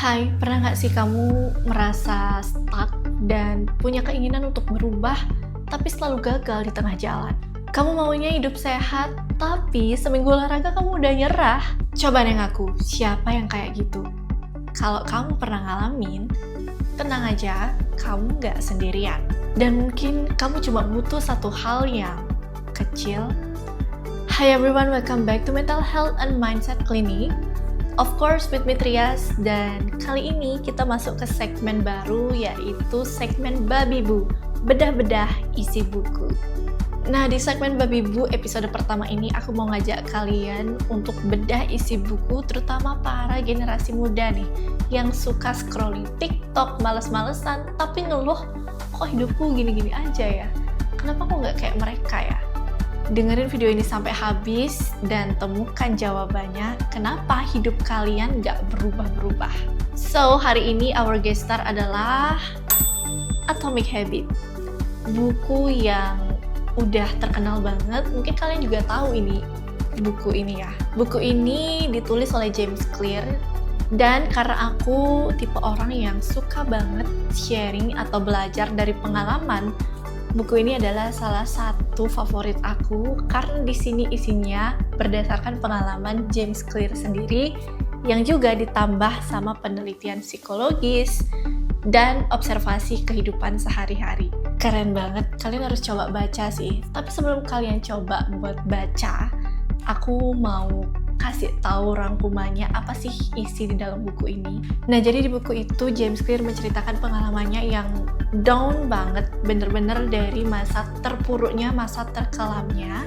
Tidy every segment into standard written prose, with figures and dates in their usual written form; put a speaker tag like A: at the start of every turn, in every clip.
A: Hai, pernah nggak sih kamu merasa stuck dan punya keinginan untuk berubah, tapi selalu gagal di tengah jalan? Kamu maunya hidup sehat, tapi seminggu olahraga kamu udah nyerah. Coba deh ngaku, siapa yang kayak gitu? Kalau kamu pernah ngalamin, tenang aja, kamu nggak sendirian. Dan mungkin kamu cuma butuh satu hal yang kecil. Hi everyone, welcome back to Mental Health and Mindset Clinic. Of course with me Trias, dan kali ini kita masuk ke segmen baru, yaitu segmen Babi Bu, bedah-bedah isi buku. Nah, di segmen Babi Bu episode pertama ini aku mau ngajak kalian untuk bedah isi buku, terutama para generasi muda nih yang suka scrolling TikTok, males-malesan, tapi ngeluh, kok hidupku gini-gini aja ya? Kenapa aku nggak kayak mereka ya? Dengerin video ini sampai habis dan temukan jawabannya kenapa hidup kalian gak berubah-berubah. So, hari ini our guest star adalah Atomic Habits. Buku yang udah terkenal banget, mungkin kalian juga tahu buku ini ya. Buku ini ditulis oleh James Clear, dan karena aku tipe orang yang suka banget sharing atau belajar dari pengalaman, buku ini adalah salah satu favorit aku karena di sini isinya berdasarkan pengalaman James Clear sendiri yang juga ditambah sama penelitian psikologis dan observasi kehidupan sehari-hari. Keren banget, kalian harus coba baca sih. Tapi sebelum kalian coba buat baca, aku mau kasih tahu rangkumannya apa sih isi di dalam buku ini. Nah, jadi di buku itu James Clear menceritakan pengalamannya yang down banget, bener-bener dari masa terpuruknya, masa terkelamnya.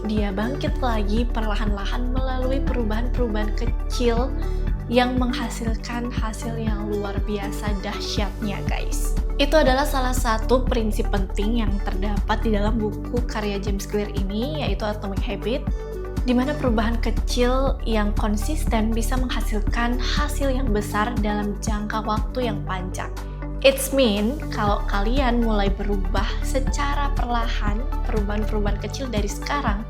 A: Dia bangkit lagi perlahan-lahan melalui perubahan-perubahan kecil yang menghasilkan hasil yang luar biasa dahsyatnya, guys. Itu adalah salah satu prinsip penting yang terdapat di dalam buku karya James Clear ini, yaitu Atomic Habits, di mana perubahan kecil yang konsisten bisa menghasilkan hasil yang besar dalam jangka waktu yang panjang. It's mean kalau kalian mulai berubah secara perlahan, perubahan-perubahan kecil dari sekarang,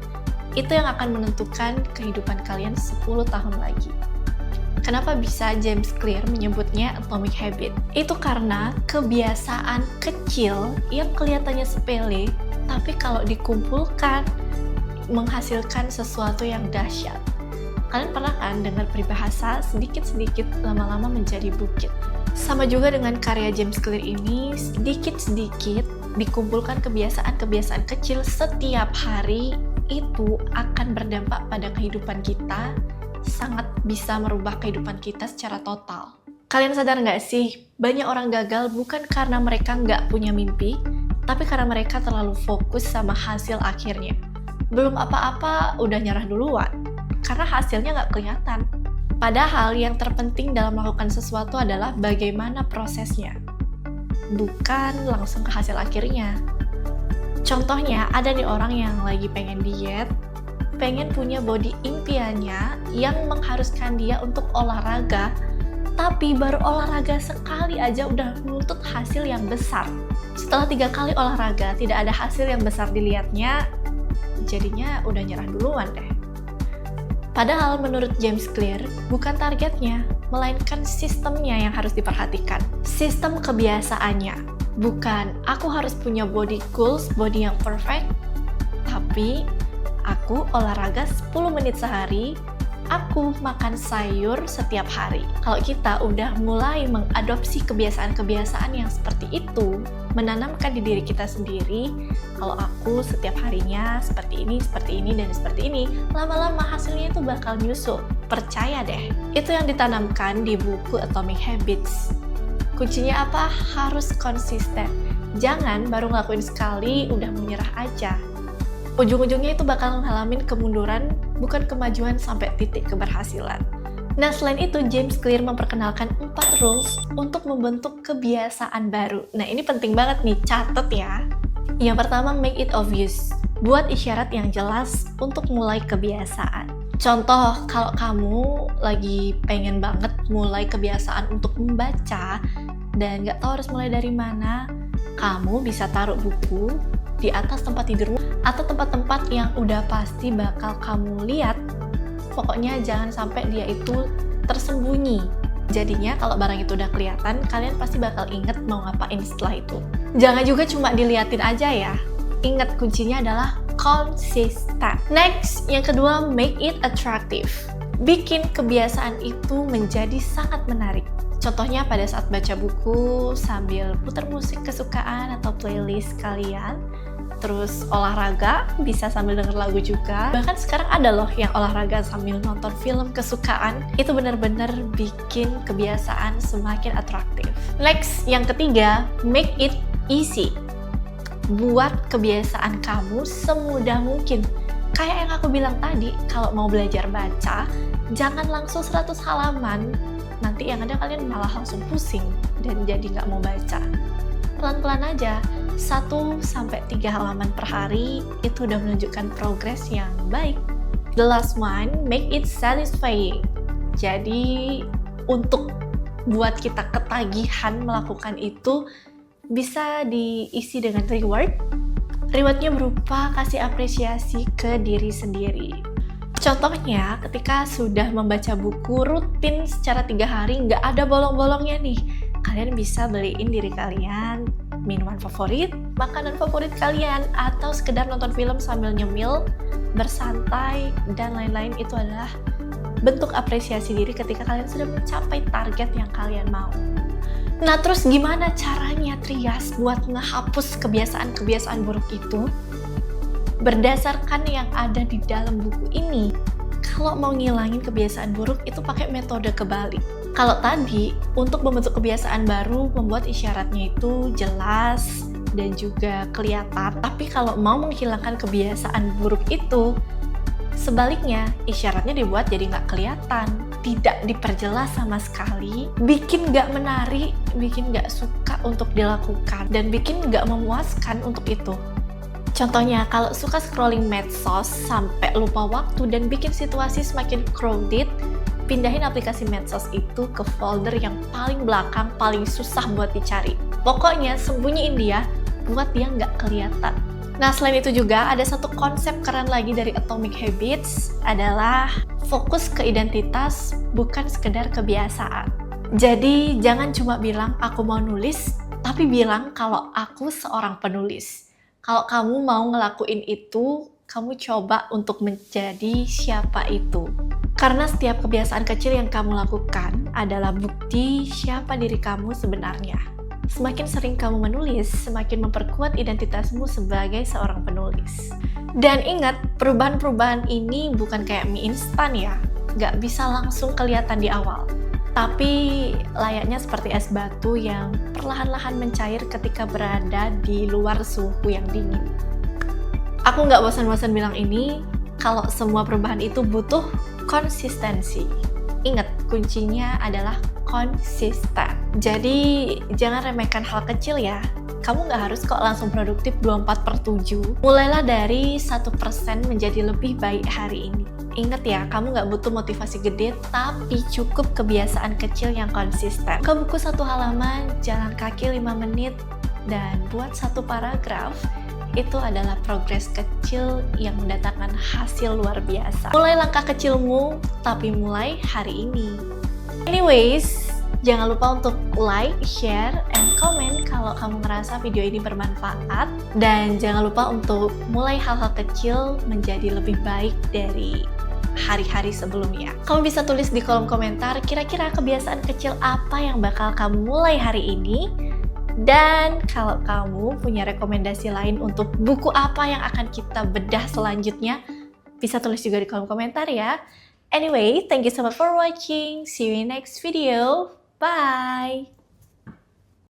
A: itu yang akan menentukan kehidupan kalian 10 tahun lagi. Kenapa bisa James Clear menyebutnya Atomic Habit? Itu karena kebiasaan kecil yang kelihatannya sepele, tapi kalau dikumpulkan menghasilkan sesuatu yang dahsyat. Kalian pernah kan dengar peribahasa sedikit-sedikit lama-lama menjadi bukit? Sama juga dengan karya James Clear ini, sedikit-sedikit dikumpulkan kebiasaan-kebiasaan kecil setiap hari itu akan berdampak pada kehidupan kita, sangat bisa merubah kehidupan kita secara total. Kalian sadar nggak sih, banyak orang gagal bukan karena mereka nggak punya mimpi, tapi karena mereka terlalu fokus sama hasil akhirnya. Belum apa-apa udah nyerah duluan, karena hasilnya nggak kelihatan. Padahal yang terpenting dalam melakukan sesuatu adalah bagaimana prosesnya, bukan langsung ke hasil akhirnya. Contohnya, ada nih orang yang lagi pengen diet, pengen punya body impiannya yang mengharuskan dia untuk olahraga, tapi baru olahraga sekali aja udah menuntut hasil yang besar. Setelah 3 kali olahraga, tidak ada hasil yang besar dilihatnya, jadinya udah nyerah duluan deh. Padahal menurut James Clear, bukan targetnya, melainkan sistemnya yang harus diperhatikan. Sistem kebiasaannya. Bukan, aku harus punya body goals, body yang perfect, tapi aku olahraga 10 menit sehari, aku makan sayur setiap hari. Kalau kita udah mulai mengadopsi kebiasaan-kebiasaan yang seperti itu, menanamkan di diri kita sendiri, kalau aku setiap harinya seperti ini, dan seperti ini, lama-lama hasilnya itu bakal nyusul. Percaya deh. Itu yang ditanamkan di buku Atomic Habits. Kuncinya apa? Harus konsisten. Jangan baru ngelakuin sekali, udah menyerah aja. Ujung-ujungnya itu bakal ngalamin kemunduran, bukan kemajuan sampai titik keberhasilan. Nah, selain itu, James Clear memperkenalkan 4 rules untuk membentuk kebiasaan baru. Nah, ini penting banget nih, catet ya. Yang pertama, make it obvious. Buat isyarat yang jelas untuk mulai kebiasaan. Contoh, kalau kamu lagi pengen banget mulai kebiasaan untuk membaca, dan nggak tahu harus mulai dari mana, kamu bisa taruh buku di atas tempat tidurmu atau tempat-tempat yang udah pasti bakal kamu lihat. Pokoknya jangan sampai dia itu tersembunyi. Jadinya kalau barang itu udah kelihatan, kalian pasti bakal inget mau ngapain setelah itu. Jangan juga cuma diliatin aja ya. Ingat kuncinya adalah konsisten. Next, yang kedua, make it attractive. Bikin kebiasaan itu menjadi sangat menarik. Contohnya pada saat baca buku sambil putar musik kesukaan atau playlist kalian. Terus olahraga, bisa sambil denger lagu juga. Bahkan sekarang ada loh yang olahraga sambil nonton film kesukaan. Itu benar-benar bikin kebiasaan semakin atraktif. Next, yang ketiga, make it easy. Buat kebiasaan kamu semudah mungkin. Kayak yang aku bilang tadi, kalau mau belajar baca, jangan langsung 100 halaman. Nanti yang ada kalian malah langsung pusing dan jadi nggak mau baca. Pelan-pelan aja, 1-3 halaman per hari itu udah menunjukkan progres yang baik. The last one, make it satisfying. Jadi untuk buat kita ketagihan melakukan itu bisa diisi dengan reward. Rewardnya berupa kasih apresiasi ke diri sendiri. Contohnya ketika sudah membaca buku rutin secara 3 hari nggak ada bolong-bolongnya nih, kalian bisa beliin diri kalian minuman favorit, makanan favorit kalian, atau sekedar nonton film sambil nyemil, bersantai, dan lain-lain. Itu adalah bentuk apresiasi diri ketika kalian sudah mencapai target yang kalian mau. Nah, terus gimana caranya Trias buat ngehapus kebiasaan-kebiasaan buruk itu? Berdasarkan yang ada di dalam buku ini, kalau mau ngilangin kebiasaan buruk itu pakai metode kebalik. Kalau tadi, untuk membentuk kebiasaan baru, membuat isyaratnya itu jelas dan juga kelihatan. Tapi kalau mau menghilangkan kebiasaan buruk itu, sebaliknya, isyaratnya dibuat jadi nggak kelihatan, tidak diperjelas sama sekali, bikin nggak menarik, bikin nggak suka untuk dilakukan, dan bikin nggak memuaskan untuk itu. Contohnya, kalau suka scrolling medsos sampai lupa waktu dan bikin situasi semakin crowded, pindahin aplikasi medsos itu ke folder yang paling belakang, paling susah buat dicari. Pokoknya sembunyiin dia, buat dia nggak kelihatan. Nah, selain itu juga ada satu konsep keren lagi dari Atomic Habits, adalah fokus ke identitas, bukan sekedar kebiasaan. Jadi, jangan cuma bilang aku mau nulis, tapi bilang kalau aku seorang penulis. Kalau kamu mau ngelakuin itu, kamu coba untuk menjadi siapa itu. Karena setiap kebiasaan kecil yang kamu lakukan adalah bukti siapa diri kamu sebenarnya. Semakin sering kamu menulis, semakin memperkuat identitasmu sebagai seorang penulis. Dan ingat, perubahan-perubahan ini bukan kayak mie instan ya. Nggak bisa langsung kelihatan di awal. Tapi layaknya seperti es batu yang perlahan-lahan mencair ketika berada di luar suhu yang dingin. Aku nggak bosan-bosan bilang ini, kalau semua perubahan itu butuh konsistensi. Ingat, kuncinya adalah konsisten. Jadi, jangan remehkan hal kecil ya. Kamu nggak harus kok langsung produktif 24/7. Mulailah dari 1% menjadi lebih baik hari ini. Ingat ya, kamu nggak butuh motivasi gede, tapi cukup kebiasaan kecil yang konsisten. Ke buku 1 halaman, jalan kaki 5 menit, dan buat 1 paragraf. Itu adalah progres kecil yang mendatangkan hasil luar biasa. Mulai langkah kecilmu, tapi mulai hari ini. Anyways, jangan lupa untuk like, share, and comment kalau kamu ngerasa video ini bermanfaat. Dan jangan lupa untuk mulai hal-hal kecil menjadi lebih baik dari hari-hari sebelumnya. Kamu bisa tulis di kolom komentar kira-kira kebiasaan kecil apa yang bakal kamu mulai hari ini. Dan kalau kamu punya rekomendasi lain untuk buku apa yang akan kita bedah selanjutnya, bisa tulis juga di kolom komentar ya. Anyway, thank you so much for watching. See you in next video. Bye!